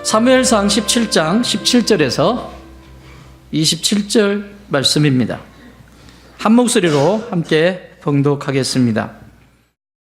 사무엘상 17장 17절에서 27절 말씀입니다. 한 목소리로 함께 봉독하겠습니다.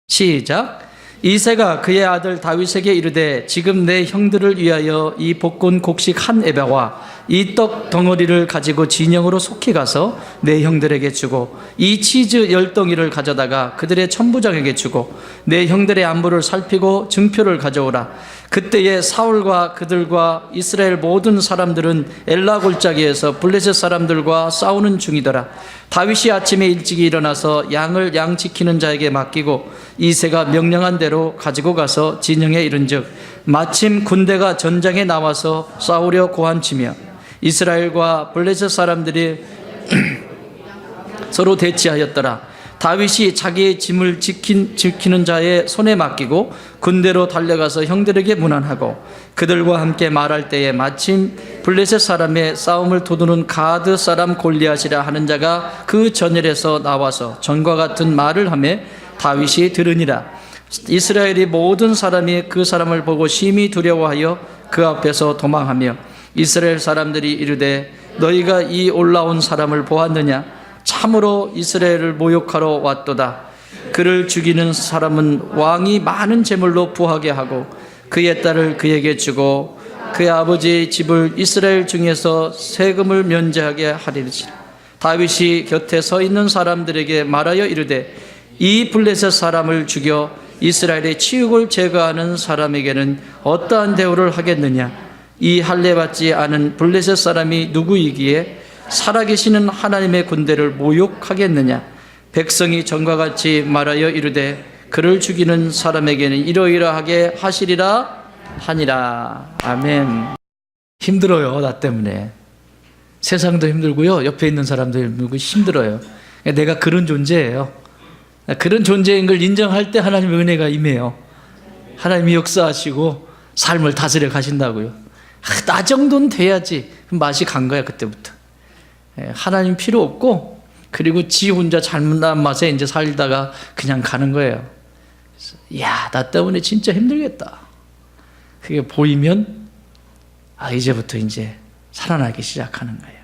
시작. 이새가 그의 아들 다윗에게 이르되 지금 내 형들을 위하여 이 볶은 곡식 한 에바와 이 떡 덩어리를 가지고 진영으로 속히 가서 내 형들에게 주고 이 치즈 10덩이를 가져다가 그들의 천부장에게 주고 내 형들의 안부를 살피고 증표를 가져오라. 그때에 사울과 그들과 이스라엘 모든 사람들은 엘라 골짜기에서 블레셋 사람들과 싸우는 중이더라. 다윗이 아침에 일찍이 일어나서 양을 양 지키는 자에게 맡기고 이새가 명령한 대로 가지고 가서 진영에 이른즉 마침 군대가 전장에 나와서 싸우려 고한치며 이스라엘과 블레셋 사람들이 서로 대치하였더라. 다윗이 자기의 짐을 지키는 자의 손에 맡기고 군대로 달려가서 형들에게 문안하고 그들과 함께 말할 때에 마침 블레셋 사람의 싸움을 도두는 가드 사람 골리앗이라 하는 자가 그 전열에서 나와서 전과 같은 말을 하며 다윗이 들으니라. 이스라엘이 모든 사람이 그 사람을 보고 심히 두려워하여 그 앞에서 도망하며 이스라엘 사람들이 이르되 너희가 이 올라온 사람을 보았느냐? 참으로 이스라엘을 모욕하러 왔도다. 그를 죽이는 사람은 왕이 많은 재물로 부하게 하고 그의 딸을 그에게 주고 그의 아버지의 집을 이스라엘 중에서 세금을 면제하게 하리라. 다윗이 곁에 서 있는 사람들에게 말하여 이르되 이 블레셋 사람을 죽여 이스라엘의 치욕을 제거하는 사람에게는 어떠한 대우를 하겠느냐? 이 할례받지 않은 블레셋 사람이 누구이기에 살아계시는 하나님의 군대를 모욕하겠느냐? 백성이 전과 같이 말하여 이르되 그를 죽이는 사람에게는 이러이러하게 하시리라 하니라. 아멘. 힘들어요, 나 때문에. 세상도 힘들고요, 옆에 있는 사람도 힘들고 힘들어요. 내가 그런 존재예요. 그런 존재인 걸 인정할 때 하나님의 은혜가 임해요. 하나님이 역사하시고 삶을 다스려 가신다고요. 나 정도는 돼야지. 맛이 간 거야, 그때부터. 하나님 필요 없고, 그리고 지 혼자 잘못난 맛에 이제 살다가 그냥 가는 거예요. 이야, 나 때문에 진짜 힘들겠다. 그게 보이면, 이제부터 이제 살아나기 시작하는 거예요.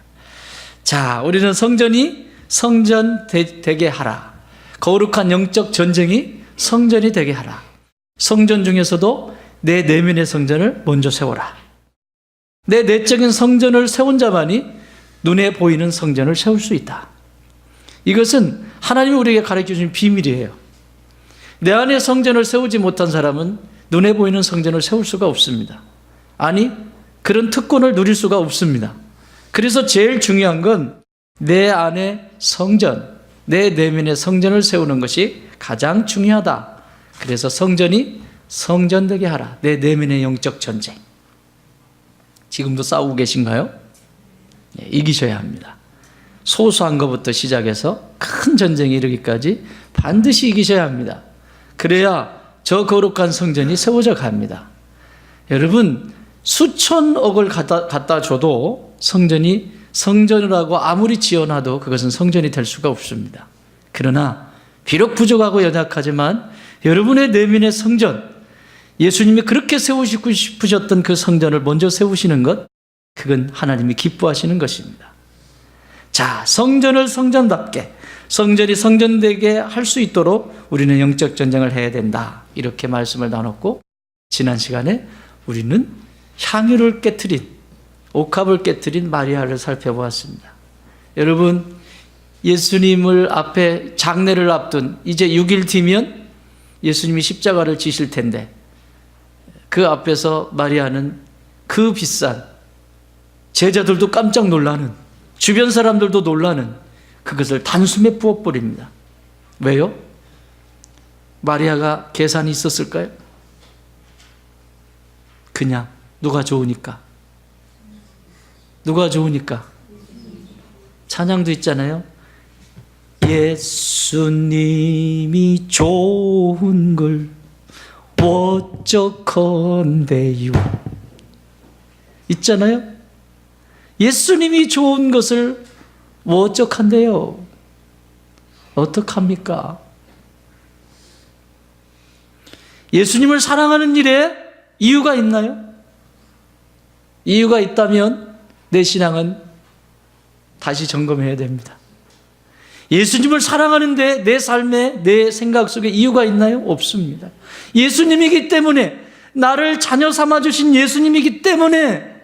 자, 우리는 성전이 성전 되게 하라. 거룩한 영적 전쟁이 성전이 되게 하라. 성전 중에서도 내 내면의 성전을 먼저 세워라. 내 내적인 성전을 세운 자만이 눈에 보이는 성전을 세울 수 있다. 이것은 하나님이 우리에게 가르쳐 주신 비밀이에요. 내 안에 성전을 세우지 못한 사람은 눈에 보이는 성전을 세울 수가 없습니다. 아니, 그런 특권을 누릴 수가 없습니다. 그래서 제일 중요한 건 내 안에 성전, 내 내면의 성전을 세우는 것이 가장 중요하다. 그래서 성전이 성전되게 하라. 내 내면의 영적 전쟁. 지금도 싸우고 계신가요? 이기셔야 합니다. 소소한 것부터 시작해서 큰 전쟁에 이르기까지 반드시 이기셔야 합니다. 그래야 저 거룩한 성전이 세워져 갑니다. 여러분, 수천억을 갖다 줘도 성전이 성전이라고 아무리 지어놔도 그것은 성전이 될 수가 없습니다. 그러나 비록 부족하고 연약하지만 여러분의 내면의 성전, 예수님이 그렇게 세우시고 싶으셨던 그 성전을 먼저 세우시는 것, 그건 하나님이 기뻐하시는 것입니다. 자, 성전을 성전답게, 성전이 성전되게 할 수 있도록 우리는 영적 전쟁을 해야 된다. 이렇게 말씀을 나눴고, 지난 시간에 우리는 향유를 깨트린, 옥합을 깨트린 마리아를 살펴보았습니다. 여러분, 예수님을 앞에 장례를 앞둔 이제 6일 뒤면 예수님이 십자가를 지실 텐데 그 앞에서 마리아는 그 비싼, 제자들도 깜짝 놀라는, 주변 사람들도 놀라는 그것을 단숨에 부어버립니다. 왜요? 마리아가 계산이 있었을까요? 그냥 누가 좋으니까. 누가 좋으니까. 찬양도 있잖아요. 예수님이 좋은 걸 어쩌건대요. 있잖아요. 예수님이 좋은 것을 어쩌간대요. 어떡합니까? 예수님을 사랑하는 일에 이유가 있나요? 이유가 있다면 내 신앙은 다시 점검해야 됩니다. 예수님을 사랑하는데 내 삶에, 내 생각 속에 이유가 있나요? 없습니다. 예수님이기 때문에, 나를 자녀 삼아주신 예수님이기 때문에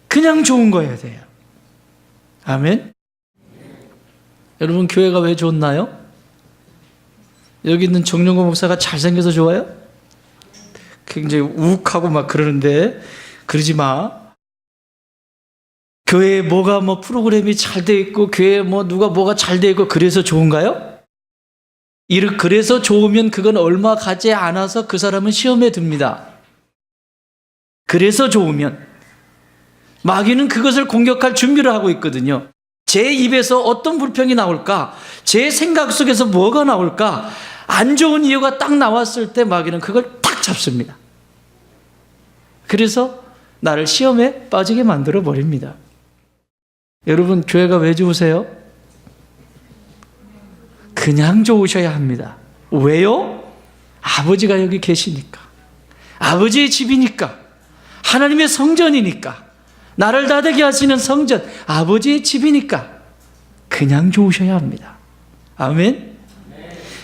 그냥 좋은 거여야 돼요. 아멘. 여러분, 교회가 왜 좋나요? 여기 있는 정용호 목사가 잘생겨서 좋아요? 굉장히 우욱하고 막 그러는데, 그러지 마. 교회에 뭐가 프로그램이 잘 돼 있고, 교회에 누가 뭐가 잘 돼 있고, 그래서 좋은가요? 그래서 좋으면 그건 얼마 가지 않아서 그 사람은 시험에 듭니다. 그래서 좋으면. 마귀는 그것을 공격할 준비를 하고 있거든요. 제 입에서 어떤 불평이 나올까? 제 생각 속에서 뭐가 나올까? 안 좋은 이유가 딱 나왔을 때 마귀는 그걸 딱 잡습니다. 그래서 나를 시험에 빠지게 만들어 버립니다. 여러분, 교회가 왜 좋으세요? 그냥 좋으셔야 합니다. 왜요? 아버지가 여기 계시니까. 아버지의 집이니까. 하나님의 성전이니까. 나를 다되게 하시는 성전, 아버지의 집이니까 그냥 좋으셔야 합니다. 아멘?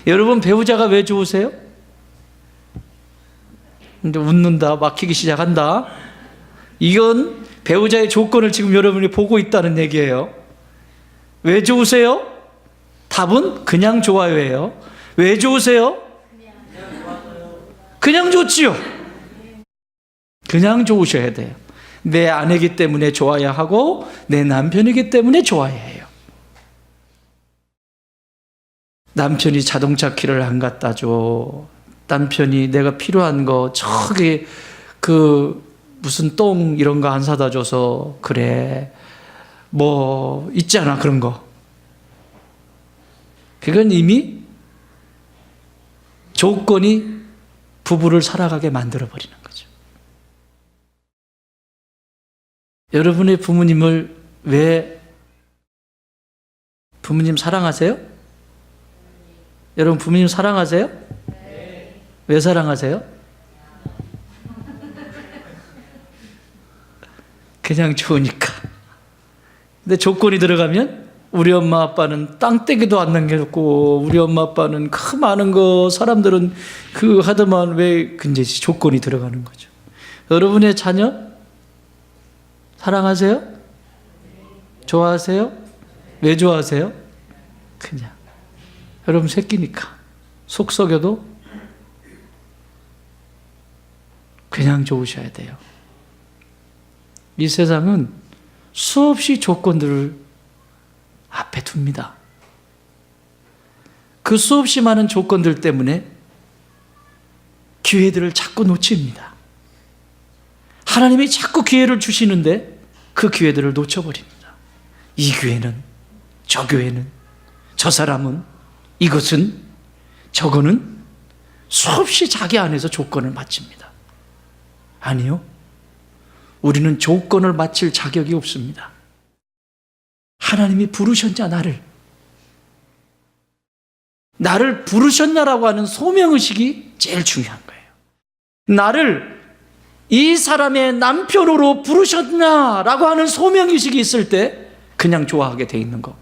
여러분, 배우자가 왜 좋으세요? 근데 웃는다, 막히기 시작한다. 이건 배우자의 조건을 지금 여러분이 보고 있다는 얘기예요. 왜 좋으세요? 답은 그냥 좋아요예요. 왜 좋으세요? 그냥 좋지요. 그냥 좋으셔야 돼요. 내 아내이기 때문에 좋아야 하고, 내 남편이기 때문에 좋아야 해요. 남편이 자동차 키를 안 갖다 줘. 남편이 내가 필요한 거, 저기 무슨 똥 이런 거 안 사다 줘서 그래. 있잖아, 그런 거. 그건 이미 조건이 부부를 살아가게 만들어버리는 거죠. 여러분의 부모님을 부모님 사랑하세요? 여러분, 부모님 사랑하세요? 왜 사랑하세요? 그냥 좋으니까. 근데 조건이 들어가면 우리 엄마 아빠는 땅떼기도 안 남겨놓고, 우리 엄마 아빠는 그 많은 거, 사람들은 하더만 왜 근데 조건이 들어가는 거죠. 여러분의 자녀 사랑하세요? 좋아하세요? 왜 좋아하세요? 그냥 여러분 새끼니까. 속 썩여도 그냥 좋으셔야 돼요. 이 세상은 수없이 조건들을 앞에 둡니다. 그 수없이 많은 조건들 때문에 기회들을 자꾸 놓칩니다. 하나님이 자꾸 기회를 주시는데 그 기회들을 놓쳐버립니다. 이 교회는, 저 교회는, 저 사람은, 이것은, 저거는 수없이 자기 안에서 조건을 맞춥니다. 아니요. 우리는 조건을 맞출 자격이 없습니다. 하나님이 부르셨냐, 나를 부르셨냐라고 하는 소명의식이 제일 중요한 거예요. 나를 이 사람의 남편으로 부르셨냐라고 하는 소명의식이 있을 때 그냥 좋아하게 돼 있는 거.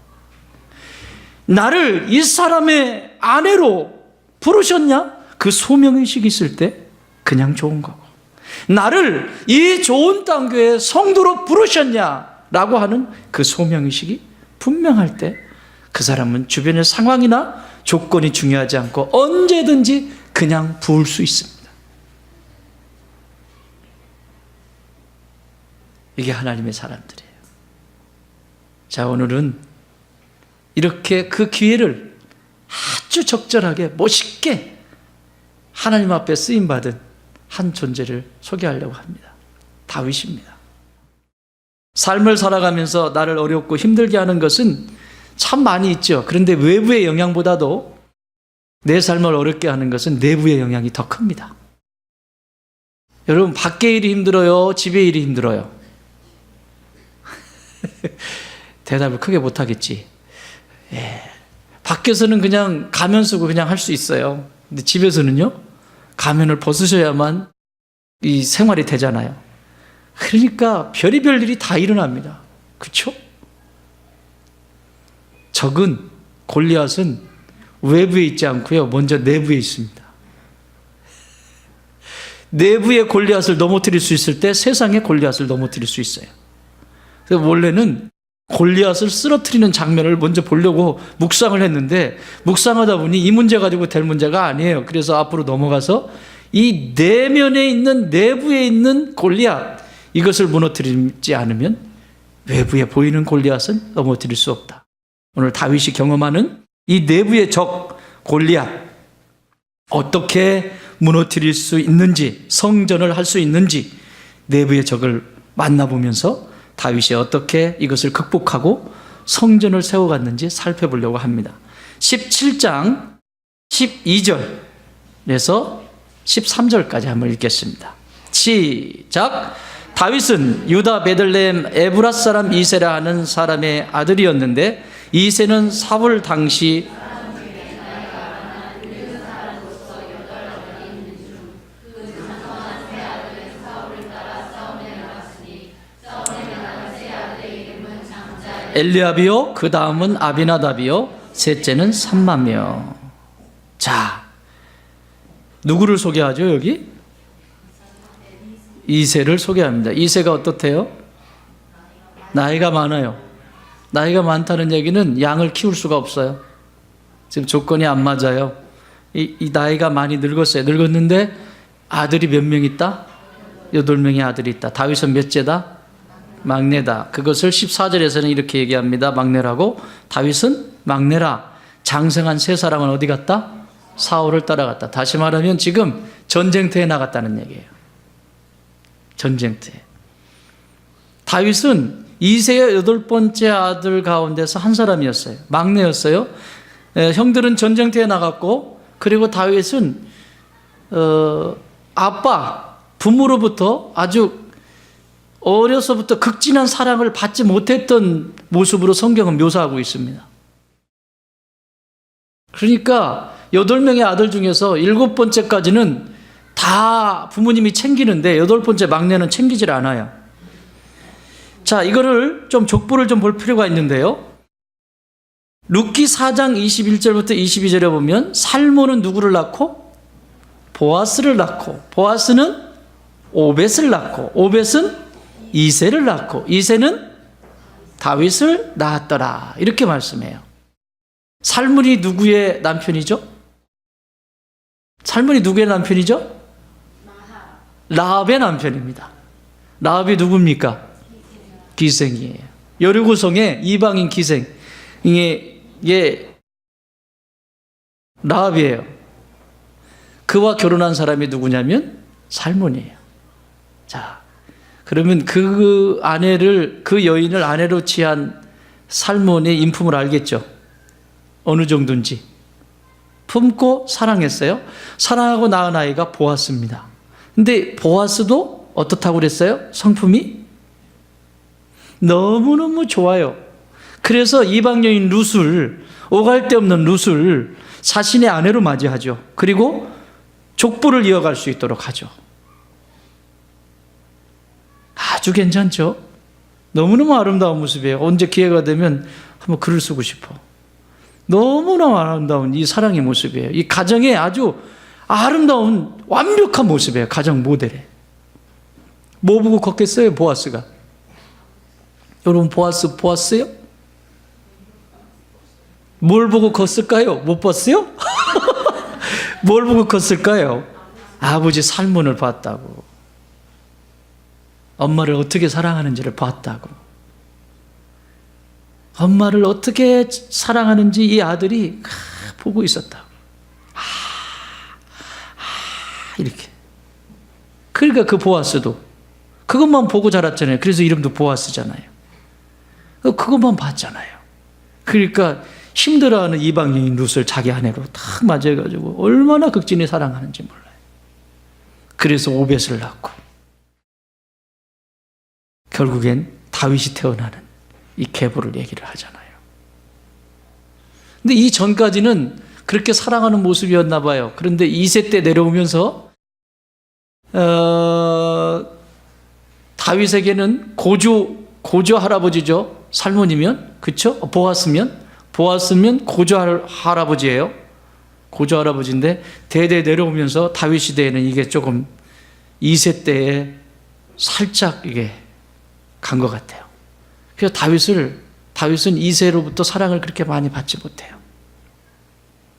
나를 이 사람의 아내로 부르셨냐? 그 소명의식이 있을 때 그냥 좋은 거고. 나를 이 좋은 땅교회 성도로 부르셨냐라고 하는 그 소명의식이 분명할 때 그 사람은 주변의 상황이나 조건이 중요하지 않고 언제든지 그냥 부을 수 있습니다. 이게 하나님의 사람들이에요. 자, 오늘은 이렇게 그 기회를 아주 적절하게 멋있게 하나님 앞에 쓰임받은 한 존재를 소개하려고 합니다. 다윗입니다. 삶을 살아가면서 나를 어렵고 힘들게 하는 것은 참 많이 있죠. 그런데 외부의 영향보다도 내 삶을 어렵게 하는 것은 내부의 영향이 더 큽니다. 여러분, 밖의 일이 힘들어요? 집의 일이 힘들어요? 대답을 크게 못하겠지. 밖에서는 그냥 가면 쓰고 그냥 할 수 있어요. 근데 집에서는요, 가면을 벗으셔야만 이 생활이 되잖아요. 그러니까 별의별 일이 다 일어납니다. 그렇죠? 적은 골리앗은 외부에 있지 않고요, 먼저 내부에 있습니다. 내부의 골리앗을 넘어뜨릴 수 있을 때 세상의 골리앗을 넘어뜨릴 수 있어요. 그래서 원래는 골리앗을 쓰러뜨리는 장면을 먼저 보려고 묵상을 했는데, 묵상하다 보니 이 문제 가지고 될 문제가 아니에요. 그래서 앞으로 넘어가서 이 내면에 있는, 내부에 있는 골리앗, 이것을 무너뜨리지 않으면 외부에 보이는 골리앗은 넘어뜨릴 수 없다. 오늘 다윗이 경험하는 이 내부의 적 골리앗, 어떻게 무너뜨릴 수 있는지, 성전을 할 수 있는지 내부의 적을 만나보면서 다윗이 어떻게 이것을 극복하고 성전을 세워갔는지 살펴보려고 합니다. 17장 12절에서 13절까지 한번 읽겠습니다. 시작. 다윗은 유다 베들레헴 에브라 사람 이세라 하는 사람의 아들이었는데, 이세는 사울 당시 엘리압이요, 그 다음은 아비나답이요, 셋째는 삼마며. 자, 누구를 소개하죠 여기? 이세를 소개합니다. 이세가 어떻대요? 나이가 많아요. 나이가 많다는 얘기는 양을 키울 수가 없어요. 지금 조건이 안 맞아요. 이 나이가 많이 늙었어요. 늙었는데 아들이 몇 명 있다? 8명의 아들이 있다. 다윗은 몇째다? 막내다. 그것을 14절에서는 이렇게 얘기합니다. 막내라고. 다윗은 막내라. 장성한 세 사람은 어디 갔다? 사울을 따라갔다. 다시 말하면 지금 전쟁터에 나갔다는 얘기예요. 전쟁터에. 다윗은 이세의 8번째 아들 가운데서 한 사람이었어요. 막내였어요. 형들은 전쟁터에 나갔고, 그리고 다윗은 아빠, 부모로부터 아주 어려서부터 극진한 사랑을 받지 못했던 모습으로 성경은 묘사하고 있습니다. 그러니까 8명의 아들 중에서 7번째까지는 다 부모님이 챙기는데 8번째 막내는 챙기질 않아요. 자, 이거를 좀 족보를 좀 볼 필요가 있는데요. 룻기 4장 21절부터 22절에 보면 살모는 누구를 낳고? 보아스를 낳고, 보아스는 오벳을 낳고, 오벳은 이세를 낳고, 이세는 다윗을 낳았더라. 이렇게 말씀해요. 살문이 누구의 남편이죠? 살문이 누구의 남편이죠? 라합의 남편입니다. 라합이 누굽니까? 기생이에요. 여리고성의 이방인 기생. 이게 라합이에요. 그와 결혼한 사람이 누구냐면 살문이에요. 자, 그러면 그 아내를, 그 여인을 아내로 취한 살몬의 인품을 알겠죠? 어느 정도인지. 품고 사랑했어요. 사랑하고 낳은 아이가 보아스입니다. 근데 보아스도 어떻다고 그랬어요? 성품이 너무너무 좋아요. 그래서 이방 여인 룻을, 오갈 데 없는 룻을 자신의 아내로 맞이하죠. 그리고 족보를 이어갈 수 있도록 하죠. 아주 괜찮죠? 너무너무 아름다운 모습이에요. 언제 기회가 되면 한번 글을 쓰고 싶어. 너무너무 아름다운 이 사랑의 모습이에요. 이 가정의 아주 아름다운 완벽한 모습이에요. 가정 모델에. 뭐 보고 걷겠어요? 보아스가. 여러분 보아스 보았어요? 뭘 보고 걷을까요? 못 봤어요? 뭘 보고 걷을까요? 아버지 살문을 봤다고. 엄마를 어떻게 사랑하는지를 봤다고. 엄마를 어떻게 사랑하는지 이 아들이 보고 있었다고. 이렇게. 그러니까 그 보아스도 그것만 보고 자랐잖아요. 그래서 이름도 보아스잖아요. 그것만 봤잖아요. 그러니까 힘들어하는 이방인 룻을 자기 아내로 딱 맞이해가지고 얼마나 극진히 사랑하는지 몰라요. 그래서 오벳을 낳고 결국엔 다윗이 태어나는 이 계보를 얘기를 하잖아요. 근데 이 전까지는 그렇게 사랑하는 모습이었나 봐요. 그런데 2세 때 내려오면서 다윗에게는 고조 할아버지죠. 살몬이면, 그쵸? 보았으면 고조 할아버지예요. 고조 할아버지인데 대대 내려오면서 다윗 시대에는 이게 조금 2세 때에 살짝 이게 간 것 같아요. 그래서 다윗은 2세로부터 사랑을 그렇게 많이 받지 못해요.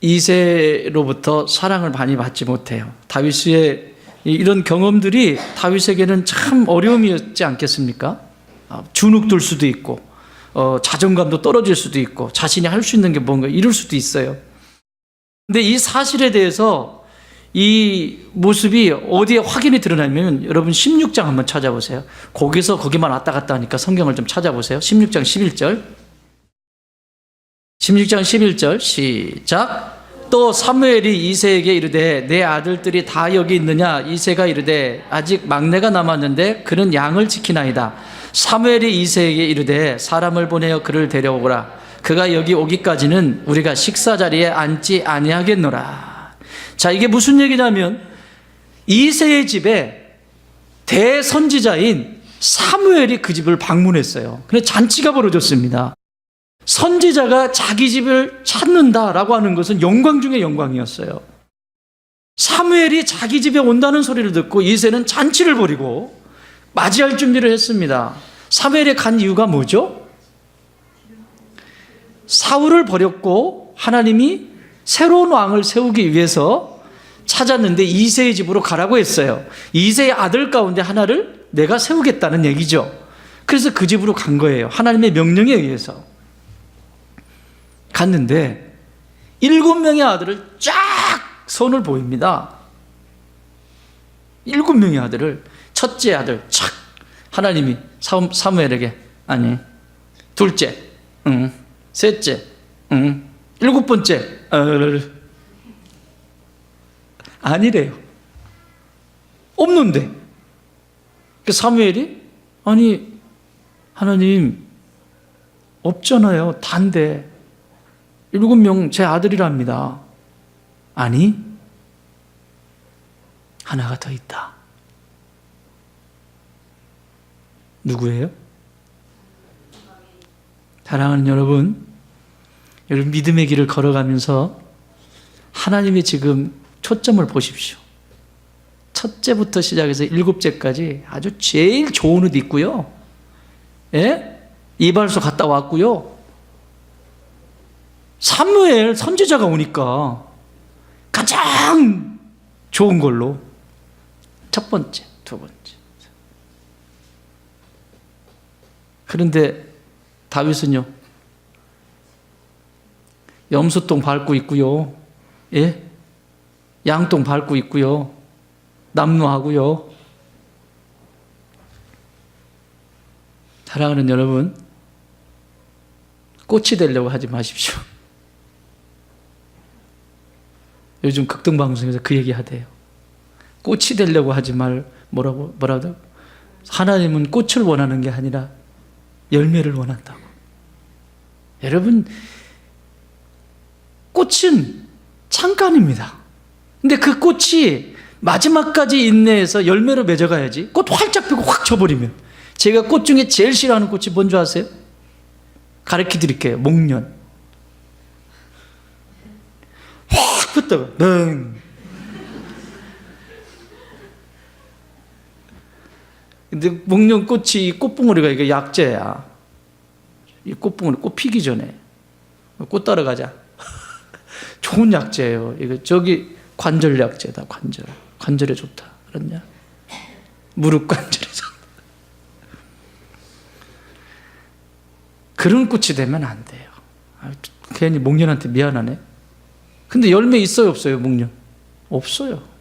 2세로부터 사랑을 많이 받지 못해요. 다윗의 이런 경험들이 다윗에게는 참 어려움이었지 않겠습니까? 주눅들 수도 있고 자존감도 떨어질 수도 있고 자신이 할 수 있는 게 뭔가 이럴 수도 있어요. 근데 이 사실에 대해서 이 모습이 어디에 확인이 드러나면 여러분 16장 한번 찾아보세요. 거기만 왔다 갔다 하니까 성경을 좀 찾아보세요. 16장 11절. 16장 11절 시작. 또 사무엘이 이새에게 이르되 내 아들들이 다 여기 있느냐? 이새가 이르되 아직 막내가 남았는데 그는 양을 지키나이다. 사무엘이 이새에게 이르되 사람을 보내어 그를 데려오라. 그가 여기 오기까지는 우리가 식사 자리에 앉지 아니하겠노라. 자, 이게 무슨 얘기냐면 이새의 집에 대선지자인 사무엘이 그 집을 방문했어요. 근데 잔치가 벌어졌습니다. 선지자가 자기 집을 찾는다라고 하는 것은 영광 중에 영광이었어요. 사무엘이 자기 집에 온다는 소리를 듣고 이새는 잔치를 벌이고 맞이할 준비를 했습니다. 사무엘이 간 이유가 뭐죠? 사울을 버렸고 하나님이 새로운 왕을 세우기 위해서 찾았는데 이새의 집으로 가라고 했어요. 이새의 아들 가운데 하나를 내가 세우겠다는 얘기죠. 그래서 그 집으로 간 거예요. 하나님의 명령에 의해서 갔는데 7명의 아들을 쫙 손을 보입니다. 7명의 아들을, 첫째 아들 착 하나님이 사무엘에게 아니, 둘째, 셋째, 7번째 아니래요. 없는데 그 사무엘이 아니 하나님 없잖아요. 단데 7명 제 아들이랍니다. 아니, 하나가 더 있다. 누구예요? 사랑하는 여러분 믿음의 길을 걸어가면서 하나님이 지금 초점을 보십시오. 첫째부터 시작해서 7째까지 아주 제일 좋은 옷 입고요. 예? 이발소 갔다 왔고요. 사무엘 선지자가 오니까 가장 좋은 걸로 첫 번째, 두 번째. 그런데 다윗은요, 염소똥 밟고 있고요, 예? 양똥 밟고 있고요, 남루하고요. 사랑하는 여러분, 꽃이 되려고 하지 마십시오. 요즘 극동방송에서 그 얘기 하대요. 꽃이 되려고 하지 뭐라고? 하나님은 꽃을 원하는 게 아니라 열매를 원한다고. 여러분, 꽃은 잠깐입니다. 근데 그 꽃이 마지막까지 인내해서 열매로 맺어가야지. 꽃 활짝 피고 확 져버리면. 제가 꽃 중에 제일 싫어하는 꽃이 뭔지 아세요? 가르쳐 드릴게요. 목련. 확 폈다가 능. 근데 목련 꽃이 꽃봉오리가 이게 약재야. 이 꽃봉오리 꽃 피기 전에 꽃 따러 가자. 좋은 약재예요. 이거 저기 관절 약재다. 관절에 좋다. 그렇냐? 무릎 관절에 좋다. 그런 꽃이 되면 안 돼요. 괜히 목련한테 미안하네. 근데 열매 있어요, 없어요? 목련 없어요.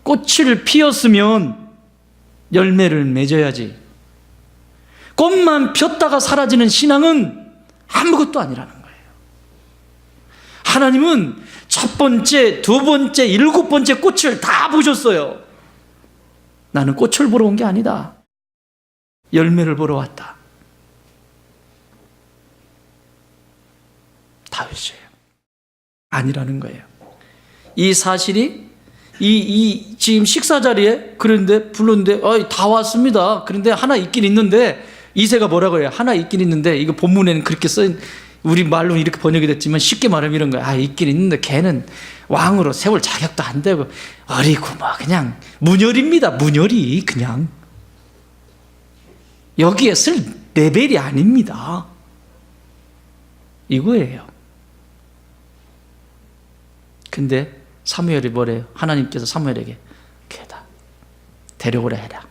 꽃을 피웠으면 열매를 맺어야지. 꽃만 폈다가 사라지는 신앙은 아무것도 아니라는 거예요. 하나님은 첫 번째, 두 번째, 7번째 꽃을 다 보셨어요. 나는 꽃을 보러 온 게 아니다. 열매를 보러 왔다. 다윗이에요. 아니라는 거예요. 이 사실이 지금 식사 자리에 그런데 불렀는데 다 왔습니다. 그런데 하나 있긴 있는데 이세가 뭐라고 해요? 하나 있긴 있는데 이거 본문에는 그렇게 우리 말로 이렇게 번역이 됐지만 쉽게 말하면 이런 거야. 있긴 있는데 걔는 왕으로 세울 자격도 안 되고 어리고 그냥 문열입니다. 문열이 그냥 여기에 쓸 레벨이 아닙니다. 이거예요. 근데 사무엘이 뭐래요? 하나님께서 사무엘에게 걔다 데려오라 해라.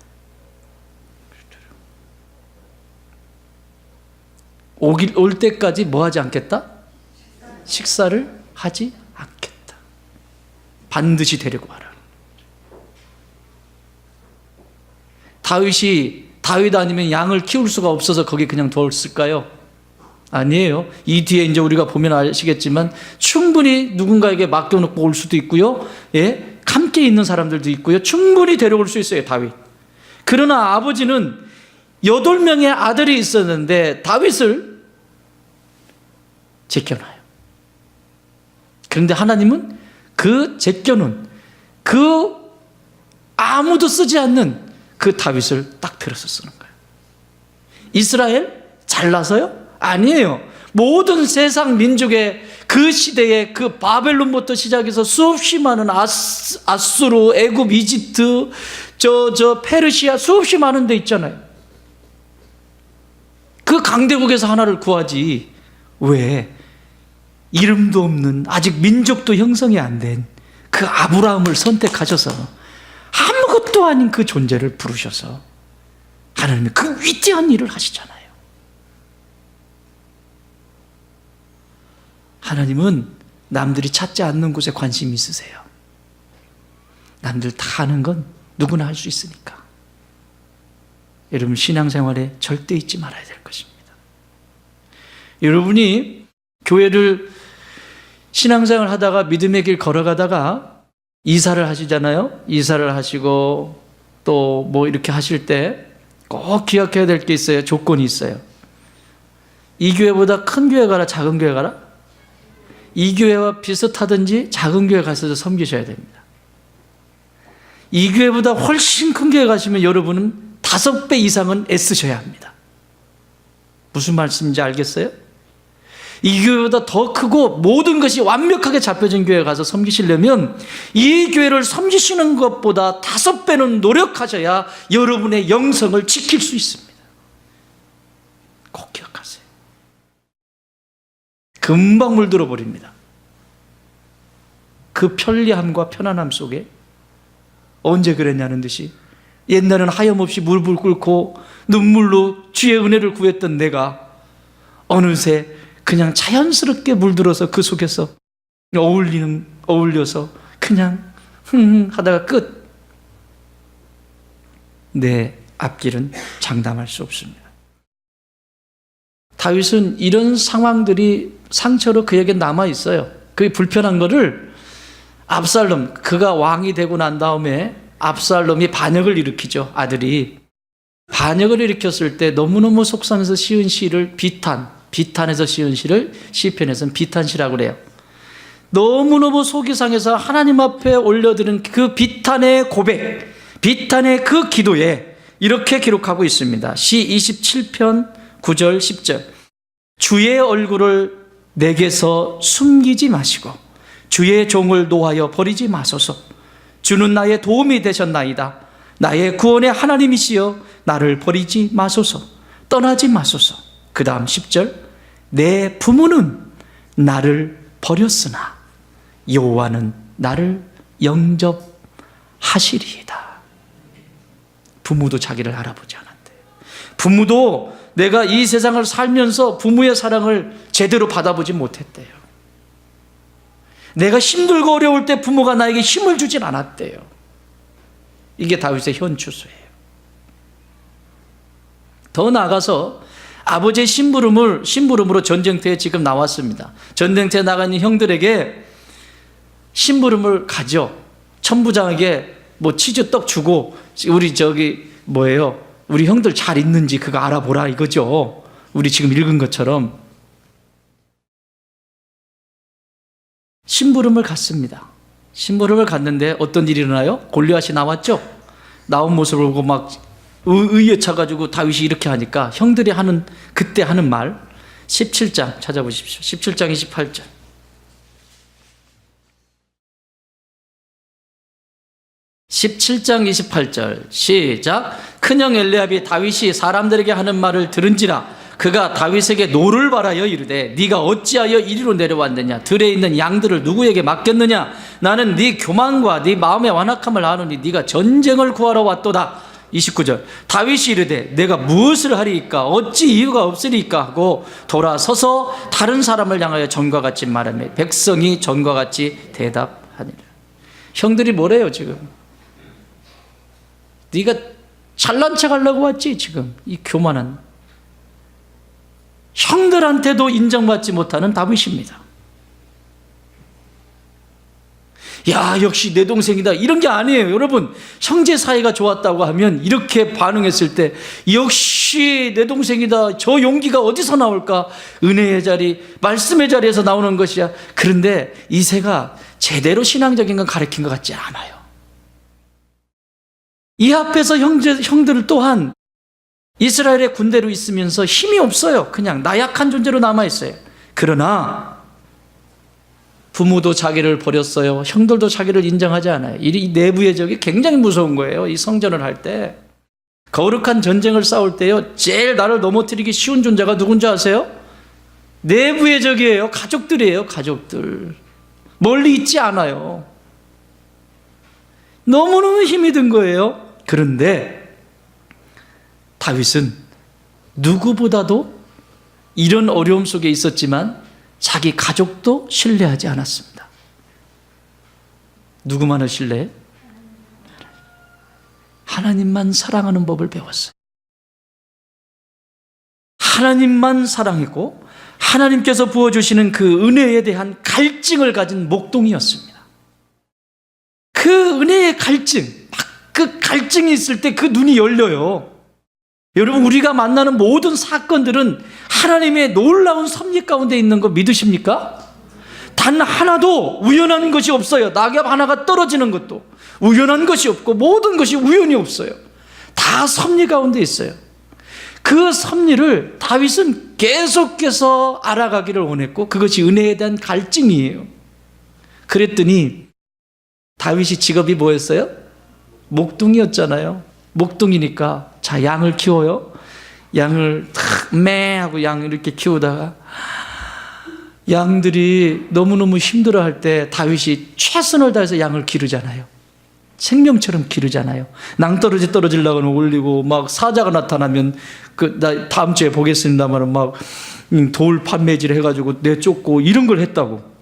올 때까지 뭐 하지 않겠다? 식사를 하지 않겠다. 반드시 데리고 와라. 다윗 아니면 양을 키울 수가 없어서 거기 그냥 뒀을까요? 아니에요. 이 뒤에 이제 우리가 보면 아시겠지만 충분히 누군가에게 맡겨놓고 올 수도 있고요. 예, 함께 있는 사람들도 있고요. 충분히 데려올 수 있어요, 다윗. 그러나 아버지는 8명의 아들이 있었는데 다윗을 제껴놔요. 그런데 하나님은 그 제껴놓은 아무도 쓰지 않는 그 다윗을 딱 들어서 쓰는 거예요. 이스라엘 잘나서요? 아니에요. 모든 세상 민족의 그 시대에 그 바벨론부터 시작해서 수없이 많은 아수르, 애굽, 이집트, 페르시아 수없이 많은 데 있잖아요. 그 강대국에서 하나를 구하지 왜 이름도 없는 아직 민족도 형성이 안 된 그 아브라함을 선택하셔서 아무것도 아닌 그 존재를 부르셔서 하나님이 그 위대한 일을 하시잖아요. 하나님은 남들이 찾지 않는 곳에 관심이 있으세요. 남들 다 아는 건 누구나 할 수 있으니까. 여러분 신앙생활에 절대 잊지 말아야 될 것입니다. 여러분이 교회를 신앙생활 하다가 믿음의 길 걸어가다가 이사를 하시잖아요. 이사를 하시고 또 뭐 이렇게 하실 때 꼭 기억해야 될 게 있어요. 조건이 있어요. 이 교회보다 큰 교회 가라, 작은 교회 가라? 이 교회와 비슷하든지 작은 교회 가서 섬기셔야 됩니다. 이 교회보다 훨씬 큰 교회 가시면 여러분은 5배 이상은 애쓰셔야 합니다. 무슨 말씀인지 알겠어요? 이 교회보다 더 크고 모든 것이 완벽하게 잡혀진 교회에 가서 섬기시려면 이 교회를 섬기시는 것보다 5배는 노력하셔야 여러분의 영성을 지킬 수 있습니다. 꼭 기억하세요. 금방 물들어 버립니다. 그 편리함과 편안함 속에 언제 그랬냐는 듯이 옛날에는 하염없이 물불 끓고 눈물로 주의 은혜를 구했던 내가 어느새 그냥 자연스럽게 물들어서 그 속에서 어울려서 그냥 하다가 끝. 내 앞길은 장담할 수 없습니다. 다윗은 이런 상황들이 상처로 그에게 남아 있어요. 그게 불편한 거를 압살롬, 그가 왕이 되고 난 다음에 압살롬이 반역을 일으키죠. 아들이 반역을 일으켰을 때 너무너무 속상해서 시은 시를 비탄에서 시은 시를 시편에서는 비탄시라고 그래요. 너무너무 속이 상해서 하나님 앞에 올려드린 그 비탄의 고백, 비탄의 그 기도에 이렇게 기록하고 있습니다. 시 27편 9절 10절. 주의 얼굴을 내게서 숨기지 마시고 주의 종을 노하여 버리지 마소서. 주는 나의 도움이 되셨나이다. 나의 구원의 하나님이시여 나를 버리지 마소서. 떠나지 마소서. 그 다음 10절. 내 부모는 나를 버렸으나 여호와는 나를 영접하시리이다. 부모도 자기를 알아보지 않았대요. 부모도 내가 이 세상을 살면서 부모의 사랑을 제대로 받아보지 못했대요. 내가 힘들고 어려울 때 부모가 나에게 힘을 주진 않았대요. 이게 다윗의 현추수예요. 더 나아가서 아버지의 심부름으로 전쟁터에 지금 나왔습니다. 전쟁터에 나가 있는 형들에게 심부름을 가죠. 천부장에게 뭐 치즈떡 주고 우리 우리 형들 잘 있는지 그거 알아보라 이거죠. 우리 지금 읽은 것처럼 심부름을 갔습니다. 심부름을 갔는데 어떤 일이 일어나요? 골리앗이 나왔죠. 나온 모습을 보고 막 의에 차가지고 다윗이 이렇게 하니까 형들이 그때 하는 말 17장 찾아보십시오. 17장 28절. 17장 28절 시작. 큰형 엘리압이 다윗이 사람들에게 하는 말을 들은지라 그가 다윗에게 노를 바라여 이르되 네가 어찌하여 이리로 내려왔느냐 들에 있는 양들을 누구에게 맡겼느냐 나는 네 교만과 네 마음의 완악함을 아노니 네가 전쟁을 구하러 왔도다. 29절 다윗이 이르되 내가 무엇을 하리이까 어찌 이유가 없으리이까 하고 돌아서서 다른 사람을 향하여 전과 같이 말하며 백성이 전과 같이 대답하니라. 형들이 뭐래요 지금? 네가 잘난 척 하려고 왔지 지금. 이 교만한 형들한테도 인정받지 못하는 다윗입니다. 야 역시 내 동생이다 이런 게 아니에요. 여러분 형제 사이가 좋았다고 하면 이렇게 반응했을 때 역시 내 동생이다 저 용기가 어디서 나올까? 은혜의 자리 말씀의 자리에서 나오는 것이야. 그런데 이새가 제대로 신앙적인 건 가르친 것 같지 않아요. 이 앞에서 형들 또한 이스라엘의 군대로 있으면서 힘이 없어요. 그냥 나약한 존재로 남아있어요. 그러나 부모도 자기를 버렸어요. 형들도 자기를 인정하지 않아요. 이 내부의 적이 굉장히 무서운 거예요. 이 성전을 할 때 거룩한 전쟁을 싸울 때요 제일 나를 넘어뜨리기 쉬운 존재가 누군지 아세요? 내부의 적이에요. 가족들이에요. 가족들 멀리 있지 않아요. 너무너무 힘이 든 거예요. 그런데 다윗은 누구보다도 이런 어려움 속에 있었지만 자기 가족도 신뢰하지 않았습니다. 누구만을 신뢰해? 하나님만 사랑하는 법을 배웠어요. 하나님만 사랑했고 하나님께서 부어주시는 그 은혜에 대한 갈증을 가진 목동이었습니다. 그 은혜의 갈증, 그 갈증이 있을 때 그 눈이 열려요. 여러분 우리가 만나는 모든 사건들은 하나님의 놀라운 섭리 가운데 있는 거 믿으십니까? 단 하나도 우연한 것이 없어요. 낙엽 하나가 떨어지는 것도 우연한 것이 없고 모든 것이 우연이 없어요. 다 섭리 가운데 있어요. 그 섭리를 다윗은 계속해서 알아가기를 원했고 그것이 은혜에 대한 갈증이에요. 그랬더니 다윗이 직업이 뭐였어요? 목동이었잖아요. 목동이니까 자 양을 키워요. 양을 매 하고 양 이렇게 키우다가 양들이 너무너무 힘들어할 때 다윗이 최선을 다해서 양을 기르잖아요. 생명처럼 기르잖아요. 낭떠러지 떨어지려고 하면 올리고 막 사자가 나타나면 나 다음 주에 보겠습니다만 막 돌 판매질 해가지고 내쫓고 이런 걸 했다고.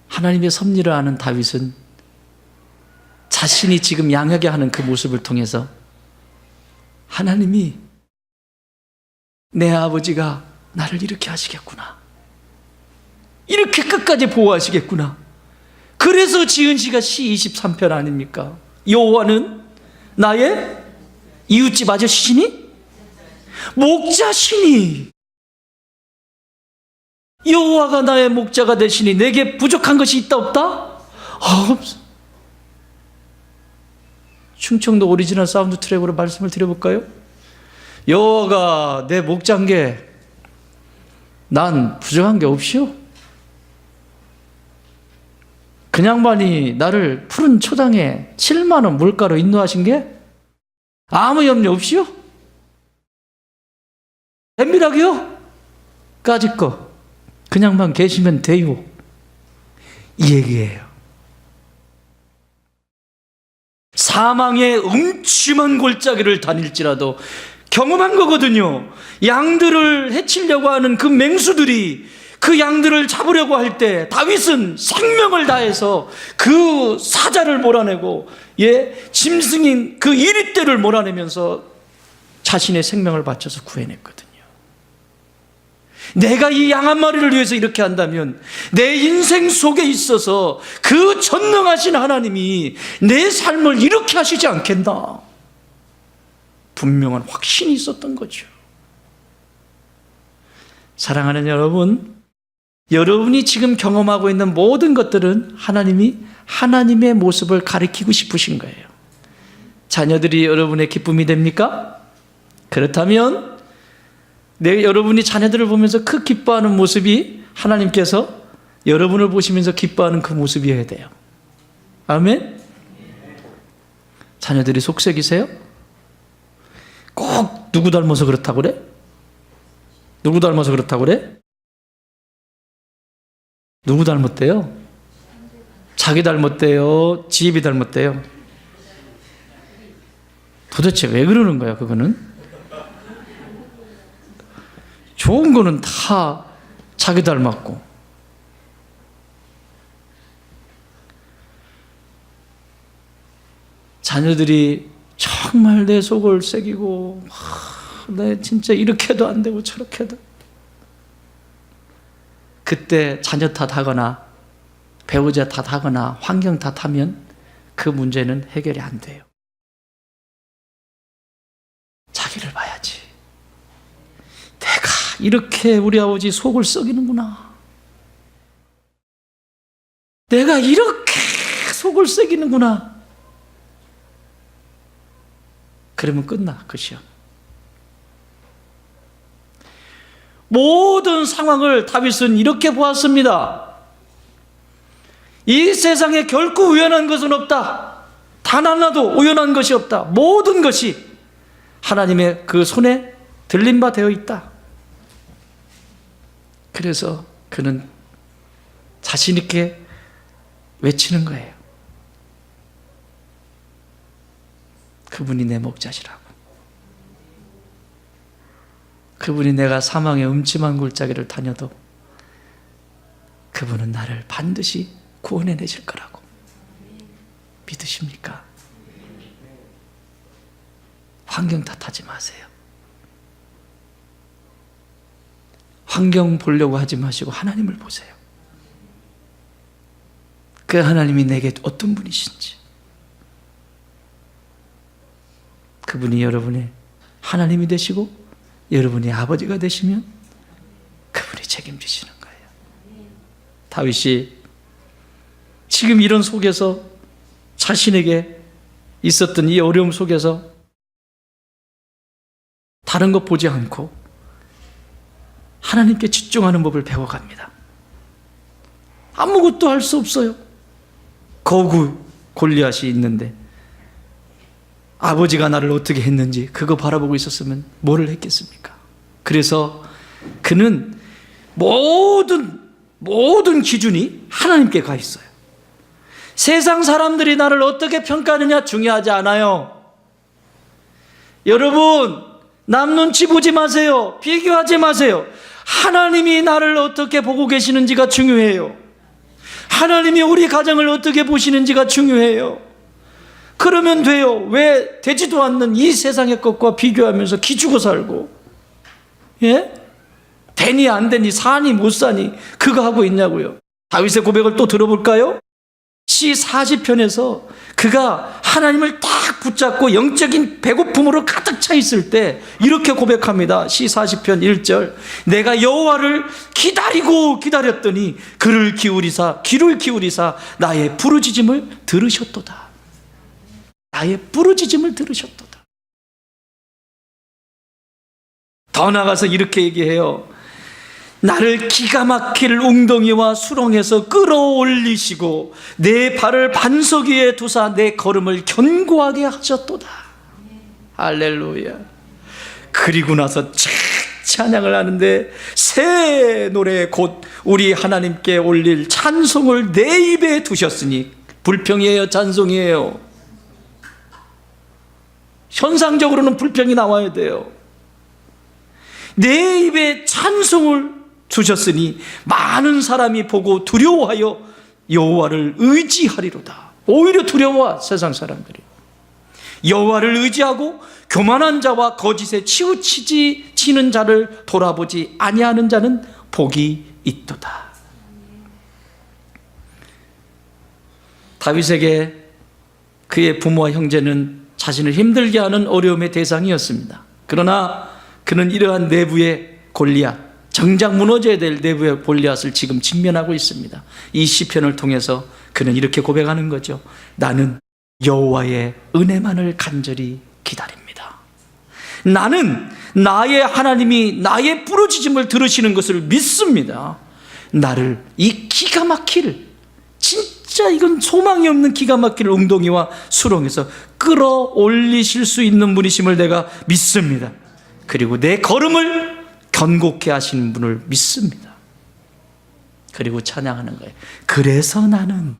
하나님의 섭리를 아는 다윗은 자신이 지금 양하게 하는 그 모습을 통해서 하나님이 내 아버지가 나를 이렇게 하시겠구나. 이렇게 끝까지 보호하시겠구나. 그래서 지은 시가 시 23편 아닙니까? 여호와는 나의 이웃집 아저씨시니? 목자시니? 여호와가 나의 목자가 되시니 내게 부족한 것이 있다 없다? 없어. 충청도 오리지널 사운드 트랙으로 말씀을 드려볼까요? 여호와가 내 목자인 게 난 부족한 게 없이요. 그 양반이 나를 푸른 초장에 7만 원 물가로 인도하신 게 아무 염려 없이요. 뱀비락이요? 까짓 거 그 양반 계시면 돼요. 이 얘기예요. 사망의 음침한 골짜기를 다닐지라도 경험한 거거든요. 양들을 해치려고 하는 그 맹수들이 그 양들을 잡으려고 할 때 다윗은 생명을 다해서 그 사자를 몰아내고 짐승인 그 이리떼를 몰아내면서 자신의 생명을 바쳐서 구해냈거든요. 내가 이 양 한 마리를 위해서 이렇게 한다면 내 인생 속에 있어서 그 전능하신 하나님이 내 삶을 이렇게 하시지 않겠나? 분명한 확신이 있었던 거죠. 사랑하는 여러분, 여러분이 지금 경험하고 있는 모든 것들은 하나님이 하나님의 모습을 가리키고 싶으신 거예요. 자녀들이 여러분의 기쁨이 됩니까? 그렇다면 여러분이 자녀들을 보면서 그 기뻐하는 모습이 하나님께서 여러분을 보시면서 기뻐하는 그 모습이어야 돼요. 아멘? 자녀들이 속색이세요? 꼭 누구 닮아서 그렇다고 그래? 누구 닮아서 그렇다고 그래? 누구 닮았대요? 자기 닮았대요? 지혜비 닮았대요? 도대체 왜 그러는 거야, 그거는? 좋은 거는 다 자기 닮았고. 자녀들이 정말 내 속을 새기고, 내 진짜 이렇게도 안 되고 저렇게도. 그때 자녀 탓하거나 배우자 탓하거나 환경 탓하면 그 문제는 해결이 안 돼요. 자기를 봐야지. 내가 이렇게 우리 아버지 속을 썩이는구나. 내가 이렇게 속을 썩이는구나. 그러면 끝나, 그 시험. 모든 상황을 다윗은 이렇게 보았습니다. 이 세상에 결코 우연한 것은 없다. 단 하나도 우연한 것이 없다. 모든 것이 하나님의 그 손에 들린 바 되어 있다. 그래서 그는 자신 있게 외치는 거예요. 그분이 내 목자시라고. 그분이 내가 사망의 음침한 골짜기를 다녀도 그분은 나를 반드시 구원해내실 거라고. 믿으십니까? 환경 탓하지 마세요. 환경 보려고 하지 마시고 하나님을 보세요. 그 하나님이 내게 어떤 분이신지. 그분이 여러분의 하나님이 되시고 여러분이 아버지가 되시면 그분이 책임지시는 거예요. 다윗이 지금 이런 속에서 자신에게 있었던 이 어려움 속에서 다른 것 보지 않고 하나님께 집중하는 법을 배워갑니다. 아무것도 할 수 없어요. 거구 골리앗이 있는데 아버지가 나를 어떻게 했는지 그거 바라보고 있었으면 뭐를 했겠습니까? 그래서 그는 모든 기준이 하나님께 가 있어요. 세상 사람들이 나를 어떻게 평가하느냐 중요하지 않아요. 여러분, 남 눈치 보지 마세요. 비교하지 마세요. 하나님이 나를 어떻게 보고 계시는지가 중요해요. 하나님이 우리 가정을 어떻게 보시는지가 중요해요. 그러면 돼요. 왜 되지도 않는 이 세상의 것과 비교하면서 기죽어 살고, 예? 되니 안 되니 사니 못 사니 그거 하고 있냐고요. 다윗의 고백을 또 들어볼까요? 시 40편에서 그가 하나님을 딱 붙잡고 영적인 배고픔으로 가득 차 있을 때 이렇게 고백합니다. 시 40편 1절. 내가 여호와를 기다렸더니 귀를 기울이사 나의 부르짖음을 들으셨도다. 나의 부르짖음을 들으셨도다. 더 나아가서 이렇게 얘기해요. 나를 기가 막힐 웅덩이와 수렁에서 끌어올리시고 내 발을 반석 위에 두사 내 걸음을 견고하게 하셨도다. 할렐루야. 그리고 나서 찬양을 하는데 새 노래 곧 우리 하나님께 올릴 찬송을 내 입에 두셨으니, 불평이에요, 찬송이에요? 현상적으로는 불평이 나와야 돼요. 내 입에 찬송을 주셨으니 많은 사람이 보고 두려워하여 여호와를 의지하리로다. 오히려 두려워, 세상 사람들이. 여호와를 의지하고 교만한 자와 거짓에 치우치는 자를 돌아보지 아니하는 자는 복이 있도다. 다윗에게 그의 부모와 형제는 자신을 힘들게 하는 어려움의 대상이었습니다. 그러나 그는 이러한 내부의 골리앗, 정작 무너져야 될 내부의 골리앗을 지금 직면하고 있습니다. 이 시편을 통해서 그는 이렇게 고백하는 거죠. 나는 여호와의 은혜만을 간절히 기다립니다. 나는 나의 하나님이 나의 부르짖음을 들으시는 것을 믿습니다. 나를 이 기가 막힐, 진짜 이건 소망이 없는 기가 막힐 웅덩이와 수렁에서 끌어올리실 수 있는 분이심을 내가 믿습니다. 그리고 내 걸음을 견고케 하시는 분을 믿습니다. 그리고 찬양하는 거예요. 그래서 나는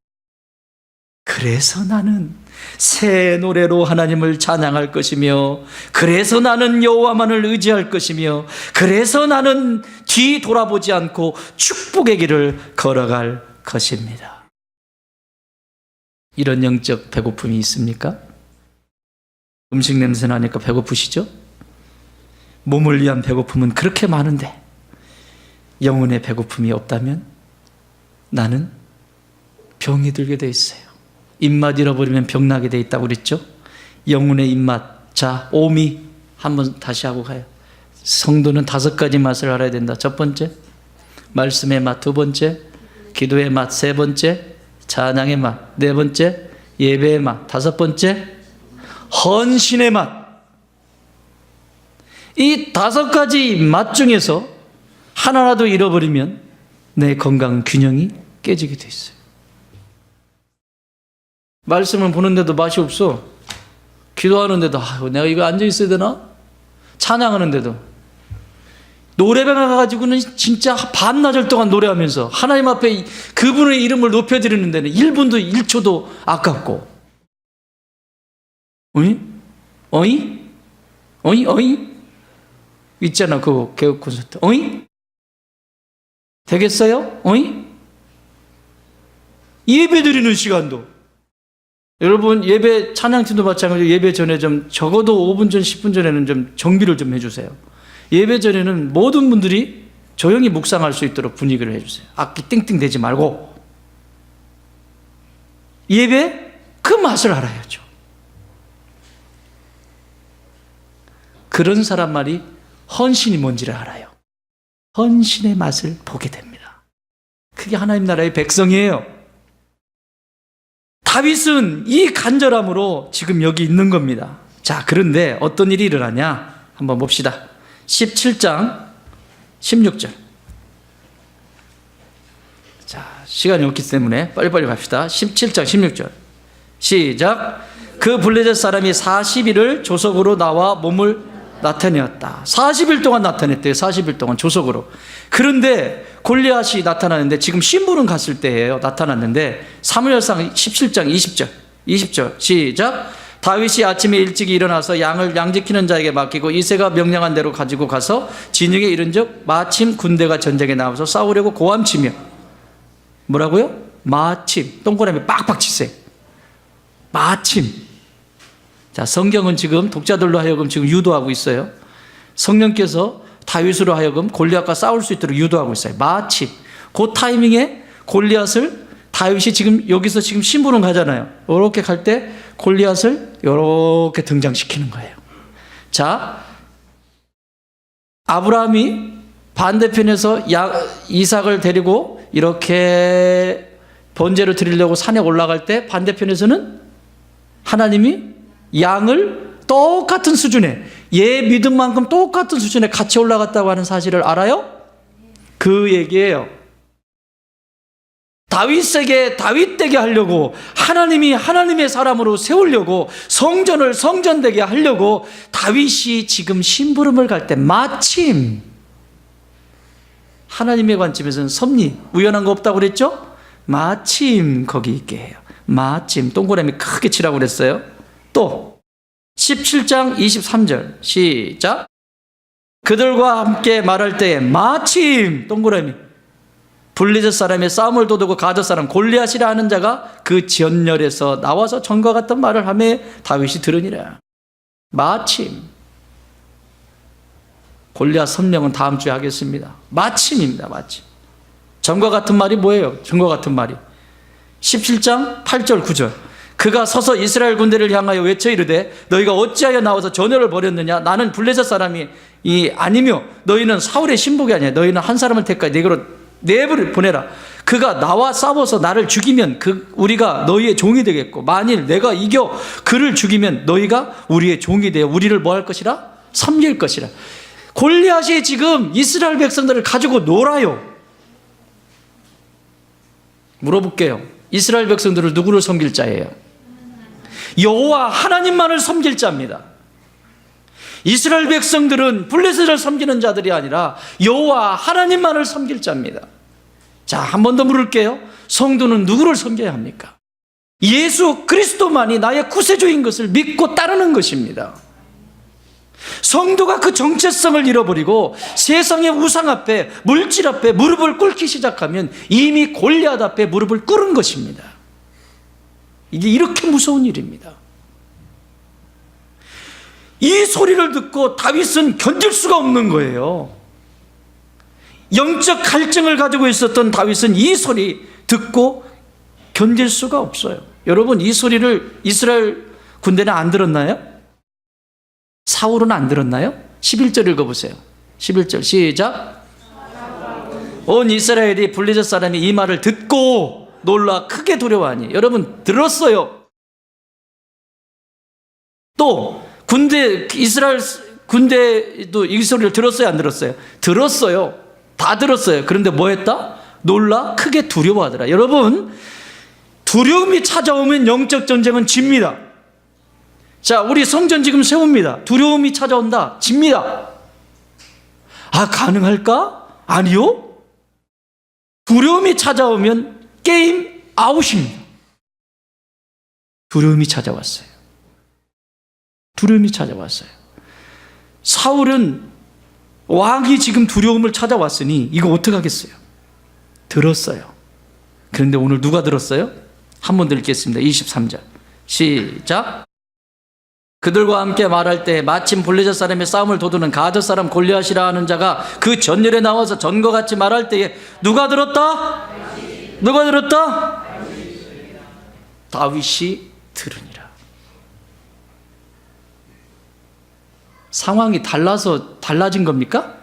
새 노래로 하나님을 찬양할 것이며, 그래서 나는 여호와만을 의지할 것이며, 그래서 나는 뒤 돌아보지 않고 축복의 길을 걸어갈 것입니다. 이런 영적 배고픔이 있습니까? 음식 냄새 나니까 배고프시죠? 몸을 위한 배고픔은 그렇게 많은데 영혼의 배고픔이 없다면 나는 병이 들게 돼 있어요. 입맛 잃어버리면 병나게 돼 있다고 그랬죠? 영혼의 입맛. 자, 오미 한번 다시 하고 가요. 성도는 5가지 맛을 알아야 된다. 첫 번째, 말씀의 맛. 두 번째, 기도의 맛. 세 번째, 찬양의 맛. 네 번째, 예배의 맛. 다섯 번째, 헌신의 맛. 이 5가지 맛 중에서 하나라도 잃어버리면 내 건강 균형이 깨지게 돼 있어요. 말씀을 보는데도 맛이 없어. 기도하는데도 내가 이거 앉아 있어야 되나? 찬양하는데도, 노래방에 가가지고는 진짜 반나절 동안 노래하면서 하나님 앞에 그분의 이름을 높여드리는 데는 1분도 1초도 아깝고, 어이? 있잖아, 그 개국 콘서트. 되겠어요? 예배 드리는 시간도. 여러분, 예배 찬양팀도 마찬가지로 예배 전에 좀 적어도 5분 전, 10분 전에는 좀 정비를 좀 해주세요. 예배 전에는 모든 분들이 조용히 묵상할 수 있도록 분위기를 해주세요. 악기 띵띵 대지 말고. 예배 그 맛을 알아야죠. 그런 사람 말이 헌신이 뭔지를 알아요. 헌신의 맛을 보게 됩니다. 그게 하나님 나라의 백성이에요. 다윗은 이 간절함으로 지금 여기 있는 겁니다. 자, 그런데 어떤 일이 일어나냐? 한번 봅시다. 17장 16절. 자, 시간이 없기 때문에 빨리빨리 갑시다. 17장 16절. 시작. 그 블레셋 사람이 40일을 조석으로 나와 몸을 나타내었다. 40일 동안 나타냈대요. 40일 동안 조석으로. 그런데 골리앗이 나타나는데, 지금 심부름 갔을 때예요. 나타났는데 사무엘상 17장 20절 시작. 다윗이 아침에 일찍 일어나서 양을 양지키는 자에게 맡기고 이새가 명령한 대로 가지고 가서 진영에 이른즉 마침 군대가 전쟁에 나와서 싸우려고 고함치며. 뭐라고요? 마침. 동그라미 빡빡 치세요. 마침. 자, 성경은 지금 독자들로 하여금 지금 유도하고 있어요. 성령께서 다윗으로 하여금 골리앗과 싸울 수 있도록 유도하고 있어요. 마침. 그 타이밍에 골리앗을, 다윗이 지금 여기서 지금 심부름 가잖아요. 이렇게 갈 때 골리앗을 이렇게 등장시키는 거예요. 자, 아브라함이 반대편에서 이삭을 데리고 이렇게 번제를 드리려고 산에 올라갈 때 반대편에서는 하나님이 양을 똑같은 수준에, 얘 믿음만큼 똑같은 수준에 같이 올라갔다고 하는 사실을 알아요? 그 얘기예요. 다윗에게 다윗되게 하려고, 하나님이 하나님의 사람으로 세우려고, 성전을 성전되게 하려고 다윗이 지금 심부름을 갈 때 마침, 하나님의 관점에서는 섭리, 우연한 거 없다고 그랬죠? 마침 거기 있게 해요. 마침. 동그라미 크게 치라고 그랬어요. 또 17장 23절 시작. 그들과 함께 말할 때에 마침, 동그라미, 블레셋 사람의 싸움을 도두고 가드 사람 골리앗이라 하는 자가 그 전열에서 나와서 전과 같은 말을 하며 다윗이 들으니라. 마침. 골리앗 선명은 다음 주에 하겠습니다. 마침입니다. 마침. 전과 같은 말이 뭐예요? 전과 같은 말이 17장 8절 9절. 그가 서서 이스라엘 군대를 향하여 외쳐 이르되 너희가 어찌하여 나와서 전열을 벌였느냐? 나는 블레셋 사람이 아니며 너희는 사울의 신복이 아니야. 너희는 한 사람을 택하여 내게로 내버려 보내라. 그가 나와 싸워서 나를 죽이면 우리가 너희의 종이 되겠고, 만일 내가 이겨 그를 죽이면 너희가 우리의 종이 되어 우리를 뭐 할 것이라? 섬길 것이라. 골리앗이 지금 이스라엘 백성들을 가지고 놀아요. 물어볼게요. 이스라엘 백성들을 누구를 섬길 자예요? 여호와 하나님만을 섬길 자입니다. 이스라엘 백성들은 블레셋을 섬기는 자들이 아니라 여호와 하나님만을 섬길 자입니다. 자, 한 번 더 물을게요. 성도는 누구를 섬겨야 합니까? 예수 그리스도만이 나의 구세주인 것을 믿고 따르는 것입니다. 성도가 그 정체성을 잃어버리고 세상의 우상 앞에, 물질 앞에 무릎을 꿇기 시작하면 이미 골리앗 앞에 무릎을 꿇은 것입니다. 이게 이렇게 무서운 일입니다. 이 소리를 듣고 다윗은 견딜 수가 없는 거예요. 영적 갈증을 가지고 있었던 다윗은 이 소리 듣고 견딜 수가 없어요. 여러분, 이 소리를 이스라엘 군대는 안 들었나요? 사울은 안 들었나요? 11절 읽어보세요. 11절 시작. 온 이스라엘이 블레셋 사람이 이 말을 듣고 놀라 크게 두려워하니. 여러분, 들었어요. 또 이스라엘 군대도 이 소리를 들었어요, 안 들었어요? 들었어요. 다 들었어요. 그런데 뭐 했다? 놀라 크게 두려워하더라. 여러분, 두려움이 찾아오면 영적 전쟁은 집니다. 자, 우리 성전 지금 세웁니다. 두려움이 찾아온다. 집니다. 아, 가능할까? 아니요. 두려움이 찾아오면 게임 아웃입니다. 두려움이 찾아왔어요. 두려움이 찾아왔어요. 사울은 왕이 지금 두려움을 찾아왔으니 이거 어떡하겠어요? 들었어요. 그런데 오늘 누가 들었어요? 한 번 더 읽겠습니다. 23절 시작. 그들과 함께 말할 때 마침 블레셋 사람의 싸움을 도두는 가드 사람 골리앗이라 하는 자가 그 전열에 나와서 전과 같이 말할 때에 누가 들었다? 누가 들었다? 다윗이 들으니라. 상황이 달라진 겁니까?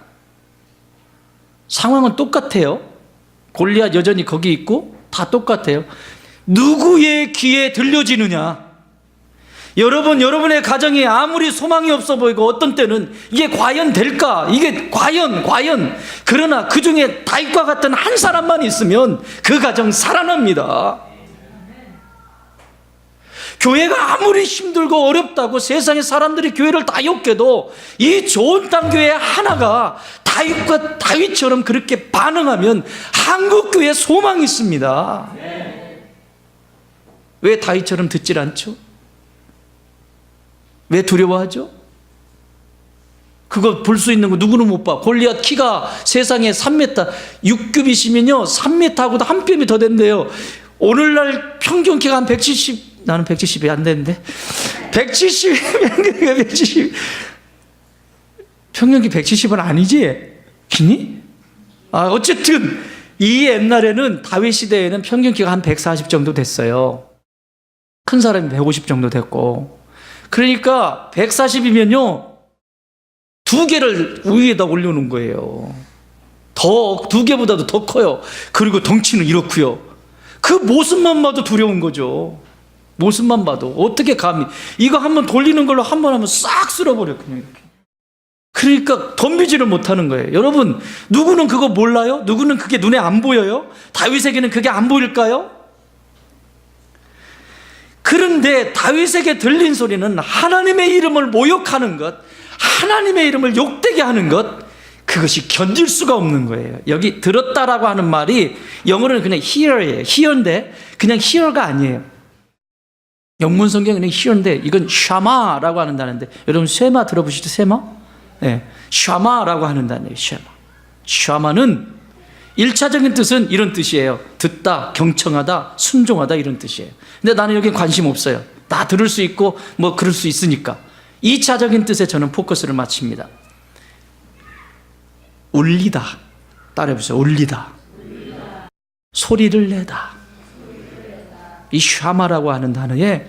상황은 똑같아요. 골리앗 여전히 거기 있고 다 똑같아요. 누구의 귀에 들려지느냐? 여러분, 여러분의 가정이 아무리 소망이 없어 보이고 어떤 때는 이게 과연 될까? 이게 과연 그러나 그 중에 다윗과 같은 한 사람만 있으면 그 가정 살아납니다. 교회가 아무리 힘들고 어렵다고 세상의 사람들이 교회를 다 욕해도 이 좋은 땅 교회 하나가 다윗처럼 그렇게 반응하면 한국 교회에 소망이 있습니다. 왜 다윗처럼 듣질 않죠? 왜 두려워하죠? 그거 볼 수 있는 거 누구는 못 봐. 골리앗 키가 세상에 3m, 6급이시면요 3m하고도 한 뼘이 더 된대요. 오늘날 평균 키가 한 170, 나는 170이 안 되는데 170 평균 키 170은 아니지? 키니? 어쨌든 이 옛날에는 다윗 시대에는 평균 키가 한 140 정도 됐어요. 큰 사람이 150 정도 됐고, 그러니까 140이면요 2개를 위에다 올려놓은 거예요. 더 2개보다도 더 커요. 그리고 덩치는 이렇고요. 그 모습만 봐도 두려운 거죠. 모습만 봐도 어떻게 감히 이거 한번 돌리는 걸로 한번 하면 싹 쓸어버려 그냥 이렇게. 그러니까 덤비지를 못하는 거예요. 여러분, 누구는 그거 몰라요? 누구는 그게 눈에 안 보여요? 다윗에게는 그게 안 보일까요? 그런데 다윗에게 들린 소리는 하나님의 이름을 모욕하는 것, 하나님의 이름을 욕되게 하는 것, 그것이 견딜 수가 없는 거예요. 여기 들었다라고 하는 말이 영어로는 그냥 hear예요. hear인데 그냥 hear가 아니에요. 영문 성경은 hear인데 이건 샤마라고 하는 단어인데, 여러분 쉐마 들어보시죠? 쉐마? 네, 샤마라고 하는 단어예요. 샤마. 샤마는 1차적인 뜻은 이런 뜻이에요. 듣다, 경청하다, 순종하다, 이런 뜻이에요. 근데 나는 여기 관심 없어요. 다 들을 수 있고 뭐 그럴 수 있으니까. 2차적인 뜻에 저는 포커스를 맞춥니다. 울리다. 따라해보세요. 울리다. 소리를 내다. 이 샤마라고 하는 단어의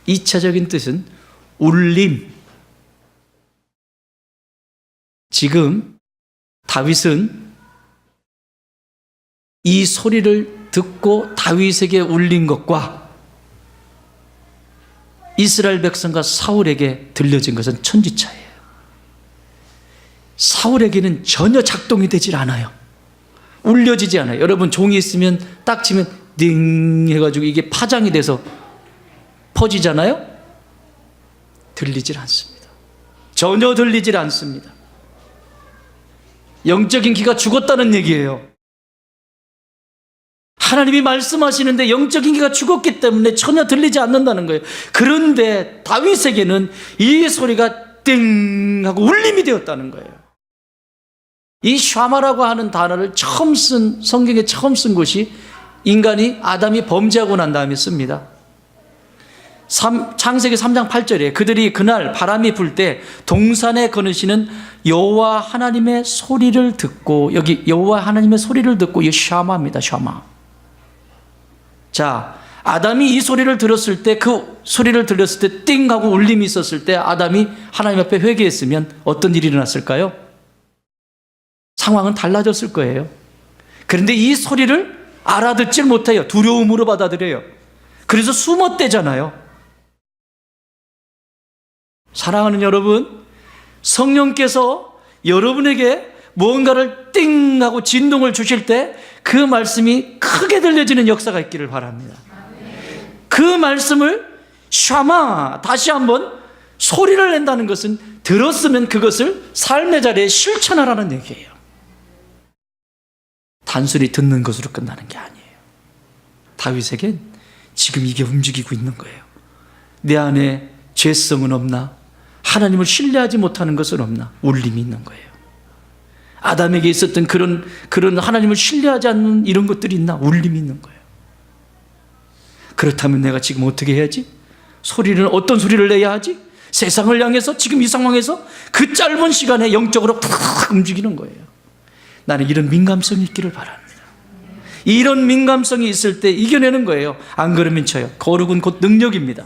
2차적인 뜻은 울림. 지금 다윗은 이 소리를 듣고 다윗에게 울린 것과 이스라엘 백성과 사울에게 들려진 것은 천지차예요. 사울에게는 전혀 작동이 되질 않아요. 울려지지 않아요. 여러분 종이 있으면 딱 치면 띵 해가지고 이게 파장이 돼서 퍼지잖아요. 들리질 않습니다. 전혀 들리질 않습니다. 영적인 귀가 죽었다는 얘기예요. 하나님이 말씀하시는데 영적인 귀가 죽었기 때문에 전혀 들리지 않는다는 거예요. 그런데 다윗에게는 이 소리가 띵 하고 울림이 되었다는 거예요. 이 샤마라고 하는 단어를 성경에 처음 쓴 것이 인간이 아담이 범죄하고 난 다음에 씁니다. 창세기 3장 8절에 그들이 그날 바람이 불 때 동산에 거느시는 여호와 하나님의 소리를 듣고, 여기 여호와 하나님의 소리를 듣고, 이 샤마입니다. 샤마. 자, 아담이 이 소리를 들었을 때, 그 소리를 들었을 때 띵 하고 울림이 있었을 때 아담이 하나님 앞에 회개했으면 어떤 일이 일어났을까요? 상황은 달라졌을 거예요. 그런데 이 소리를 알아듣질 못해요. 두려움으로 받아들여요. 그래서 숨었대잖아요. 사랑하는 여러분, 성령께서 여러분에게 무언가를 띵 하고 진동을 주실 때 그 말씀이 크게 들려지는 역사가 있기를 바랍니다. 그 말씀을 샤마, 다시 한번 소리를 낸다는 것은 들었으면 그것을 삶의 자리에 실천하라는 얘기예요. 단순히 듣는 것으로 끝나는 게 아니에요. 다윗에겐 지금 이게 움직이고 있는 거예요. 내 안에 죄성은 없나? 하나님을 신뢰하지 못하는 것은 없나? 울림이 있는 거예요. 아담에게 있었던 그런 하나님을 신뢰하지 않는 이런 것들이 있나? 울림이 있는 거예요. 그렇다면 내가 지금 어떻게 해야지? 어떤 소리를 내야 하지? 세상을 향해서 지금 이 상황에서 그 짧은 시간에 영적으로 팍 움직이는 거예요. 나는 이런 민감성이 있기를 바랍니다. 이런 민감성이 있을 때 이겨내는 거예요. 안 그러면 쳐요. 거룩은 곧 능력입니다.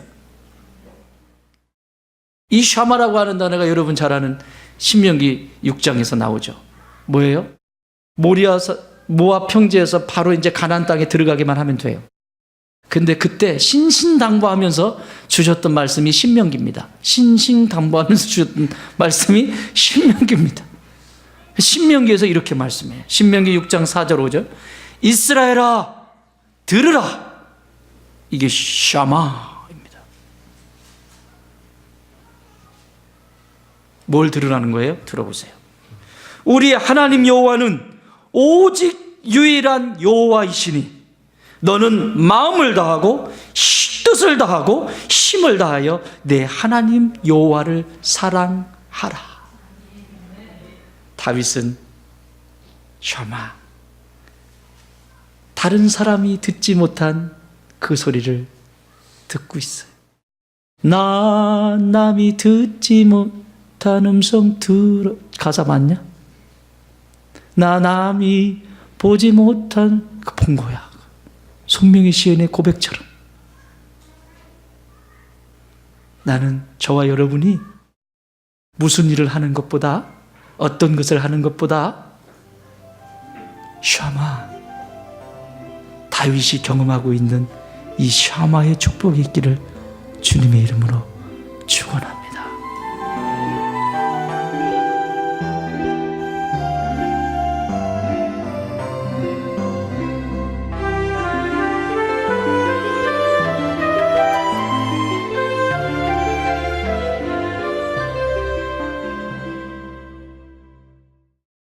이 샤마라고 하는 단어가 여러분 잘 아는 신명기 6장에서 나오죠. 뭐예요? 모압 평지에서 바로 이제 가나안 땅에 들어가기만 하면 돼요. 근데 그때 신신당부하면서 주셨던 말씀이 신명기입니다. 신신당부하면서 주셨던 말씀이 신명기입니다. 신명기에서 이렇게 말씀해요. 신명기 6장 4절 5절. 이스라엘아 들으라. 이게 샤마입니다. 뭘 들으라는 거예요? 들어보세요. 우리 하나님 여호와는 오직 유일한 여호와이시니 너는 마음을 다하고 뜻을 다하고 힘을 다하여 내 하나님 여호와를 사랑하라. 다윗은 샤마, 다른 사람이 듣지 못한 그 소리를 듣고 있어요. 나 남이 듣지 못한 음성 들어. 가사 맞냐? 나 남이 보지 못한 그 본 거야. 손명희 시인의 고백처럼 나는 저와 여러분이 무슨 일을 하는 것보다, 어떤 것을 하는 것보다 샤마, 다윗이 경험하고 있는 이 샤마의 축복이 있기를 주님의 이름으로 축원합니다.